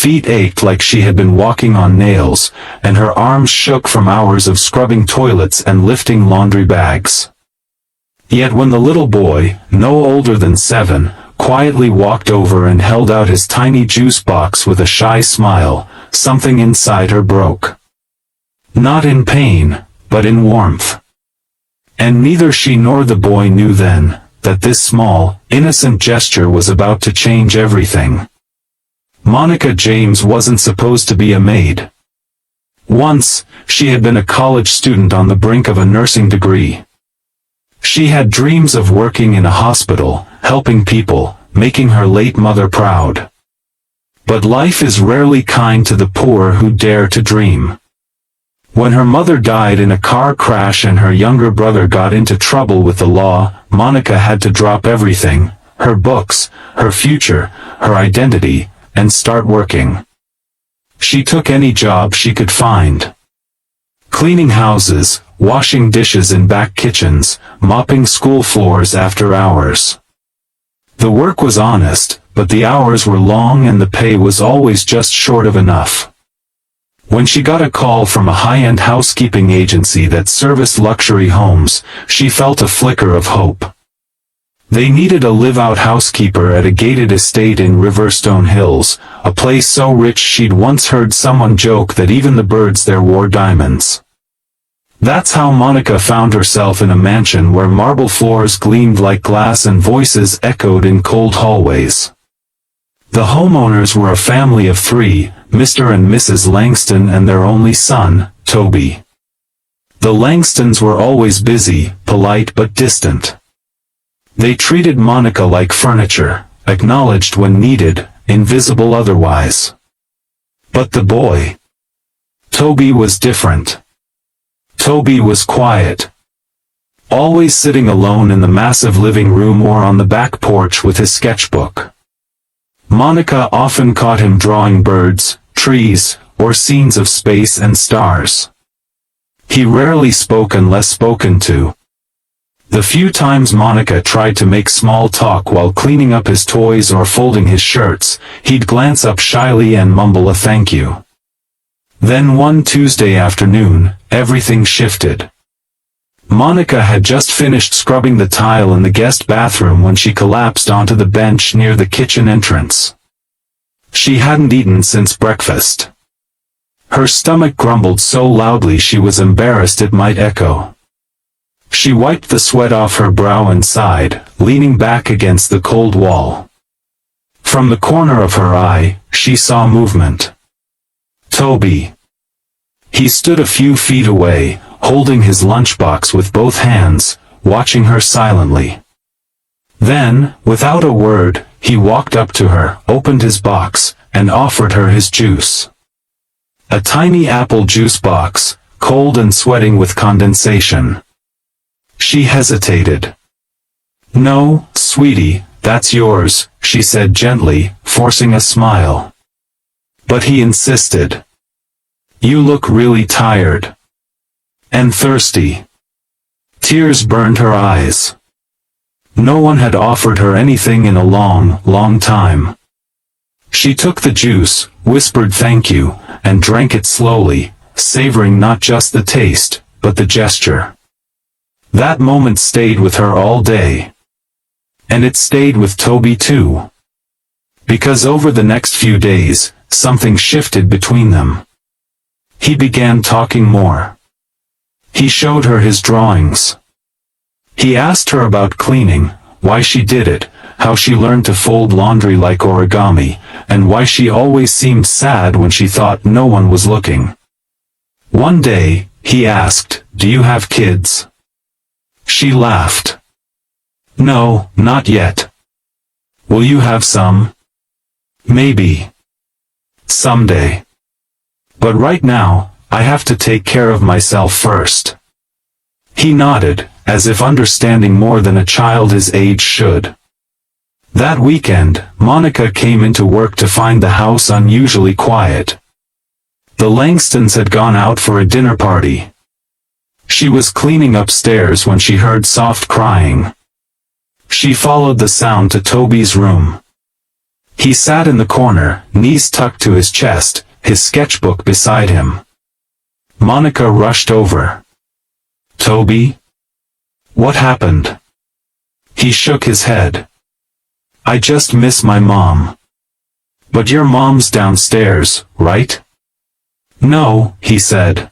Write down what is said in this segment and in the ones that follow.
feet ached like she had been walking on nails, and her arms shook from hours of scrubbing toilets and lifting laundry bags. Yet when the little boy, no older than 7, quietly walked over and held out his tiny juice box with a shy smile, something inside her broke. Not in pain, but in warmth. And neither she nor the boy knew then, that this small, innocent gesture was about to change everything. Monica James wasn't supposed to be a maid. Once, she had been a college student on the brink of a nursing degree. She had dreams of working in a hospital, helping people, making her late mother proud. But life is rarely kind to the poor who dare to dream. When her mother died in a car crash and her younger brother got into trouble with the law, Monica had to drop everything, her books, her future, her identity, and start working. She took any job she could find. Cleaning houses, washing dishes in back kitchens, mopping school floors after hours. The work was honest, but the hours were long and the pay was always just short of enough. When she got a call from a high-end housekeeping agency that serviced luxury homes, she felt a flicker of hope. They needed a live-out housekeeper at a gated estate in Riverstone Hills, a place so rich she'd once heard someone joke that even the birds there wore diamonds. That's how Monica found herself in a mansion where marble floors gleamed like glass and voices echoed in cold hallways. The homeowners were a family of 3, Mr. and Mrs. Langston and their only son, Toby. The Langstons were always busy, polite but distant. They treated Monica like furniture, acknowledged when needed, invisible otherwise. But the boy. Toby was different. Toby was quiet. Always sitting alone in the massive living room or on the back porch with his sketchbook. Monica often caught him drawing birds, trees, or scenes of space and stars. He rarely spoke unless spoken to. The few times Monica tried to make small talk while cleaning up his toys or folding his shirts, he'd glance up shyly and mumble a thank you. Then one Tuesday afternoon, everything shifted. Monica had just finished scrubbing the tile in the guest bathroom when she collapsed onto the bench near the kitchen entrance. She hadn't eaten since breakfast. Her stomach grumbled so loudly she was embarrassed it might echo. She wiped the sweat off her brow and sighed, leaning back against the cold wall. From the corner of her eye, she saw movement. Toby. He stood a few feet away, holding his lunchbox with both hands, watching her silently. Then, without a word, he walked up to her, opened his box, and offered her his juice. A tiny apple juice box, cold and sweating with condensation. She hesitated. "No, sweetie, that's yours," she said gently, forcing a smile. But he insisted. "You look really tired. And thirsty." Tears burned her eyes. No one had offered her anything in a long, long time. She took the juice, whispered thank you, and drank it slowly, savoring not just the taste, but the gesture. That moment stayed with her all day. And it stayed with Toby too. Because over the next few days, something shifted between them. He began talking more. He showed her his drawings. He asked her about cleaning, why she did it, how she learned to fold laundry like origami, and why she always seemed sad when she thought no one was looking. One day, he asked, "Do you have kids?" She laughed. "No, not yet." "Will you have some?" "Maybe. Someday. But right now, I have to take care of myself first." He nodded, as if understanding more than a child his age should. That weekend, Monica came into work to find the house unusually quiet. The Langstons had gone out for a dinner party. She was cleaning upstairs when she heard soft crying. She followed the sound to Toby's room. He sat in the corner, knees tucked to his chest, his sketchbook beside him. Monica rushed over. "Toby? What happened?" He shook his head. "I just miss my mom." "But your mom's downstairs, right?" "No," he said.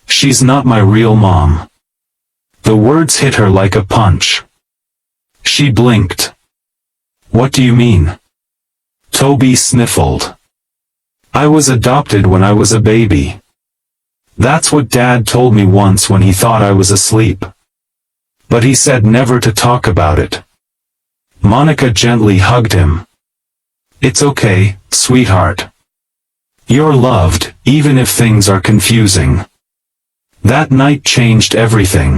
"She's not my real mom." The words hit her like a punch. She blinked. "What do you mean?" Toby sniffled. "I was adopted when I was a baby. That's what Dad told me once when he thought I was asleep. But he said never to talk about it." Monica gently hugged him. "It's okay, sweetheart. You're loved, even if things are confusing." That night changed everything.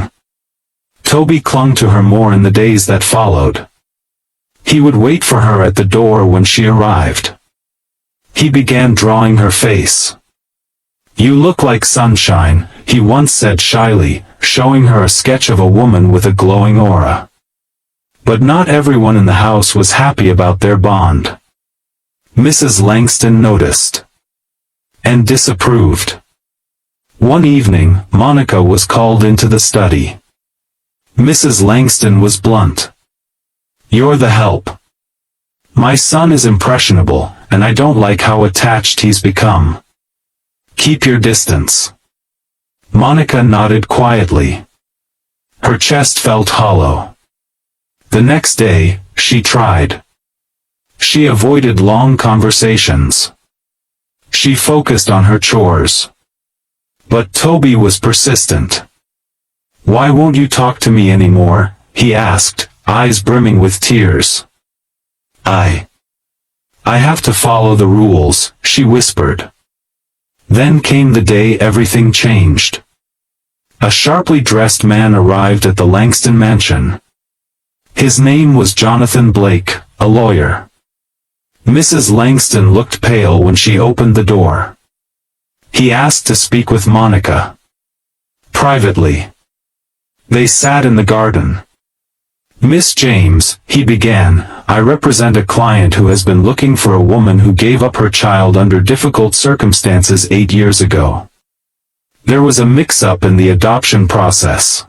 Toby clung to her more in the days that followed. He would wait for her at the door when she arrived. He began drawing her face. "You look like sunshine," he once said shyly, showing her a sketch of a woman with a glowing aura. But not everyone in the house was happy about their bond. Mrs. Langston noticed. And disapproved. One evening, Monica was called into the study. Mrs. Langston was blunt. "You're the help. My son is impressionable, and I don't like how attached he's become. Keep your distance." Monica nodded quietly. Her chest felt hollow. The next day, she tried. She avoided long conversations. She focused on her chores. But Toby was persistent. "Why won't you talk to me anymore?" he asked, eyes brimming with tears. I have to follow the rules," she whispered. Then came the day everything changed. A sharply dressed man arrived at the Langston mansion. His name was Jonathan Blake, a lawyer. Mrs. Langston looked pale when she opened the door. He asked to speak with Monica. Privately. They sat in the garden. "Miss James," he began, "I represent a client who has been looking for a woman who gave up her child under difficult circumstances 8 years ago. There was a mix-up in the adoption process.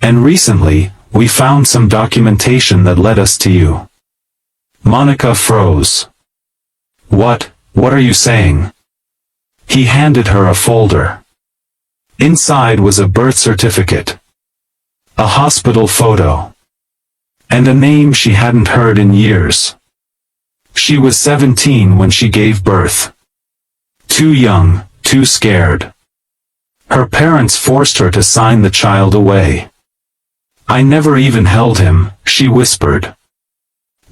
And recently, we found some documentation that led us to you." Monica froze. What are you saying?" He handed her a folder. Inside was a birth certificate. A hospital photo. And a name she hadn't heard in years. She was 17 when she gave birth. Too young, too scared. Her parents forced her to sign the child away. "I never even held him," she whispered.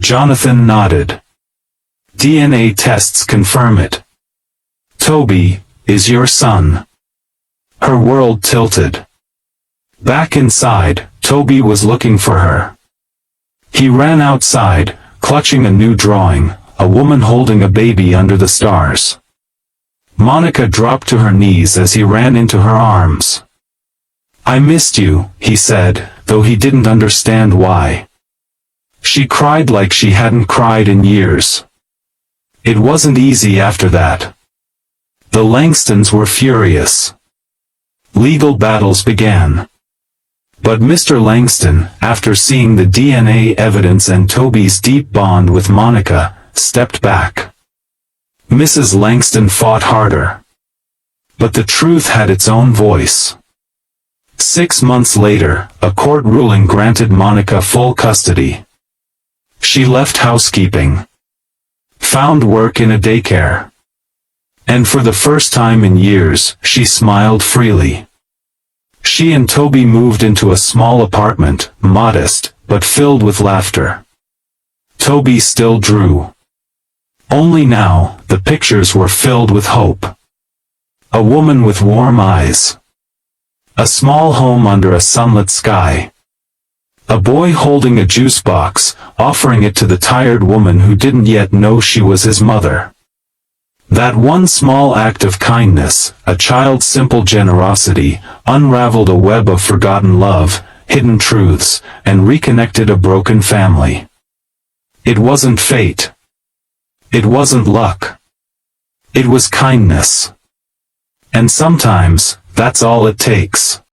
Jonathan nodded. "DNA tests confirm it. Toby is your son." Her world tilted. Back inside, Toby was looking for her. He ran outside, clutching a new drawing, a woman holding a baby under the stars. Monica dropped to her knees as he ran into her arms. "I missed you," he said, though he didn't understand why. She cried like she hadn't cried in years. It wasn't easy after that. The Langstons were furious. Legal battles began. But Mr. Langston, after seeing the DNA evidence and Toby's deep bond with Monica, stepped back. Mrs. Langston fought harder. But the truth had its own voice. 6 months later, a court ruling granted Monica full custody. She left housekeeping. Found work in a daycare. And for the first time in years, she smiled freely. She and Toby moved into a small apartment, modest, but filled with laughter. Toby still drew. Only now, the pictures were filled with hope. A woman with warm eyes. A small home under a sunlit sky. A boy holding a juice box, offering it to the tired woman who didn't yet know she was his mother. That one small act of kindness, a child's simple generosity, unraveled a web of forgotten love, hidden truths, and reconnected a broken family. It wasn't fate. It wasn't luck. It was kindness. And sometimes, that's all it takes.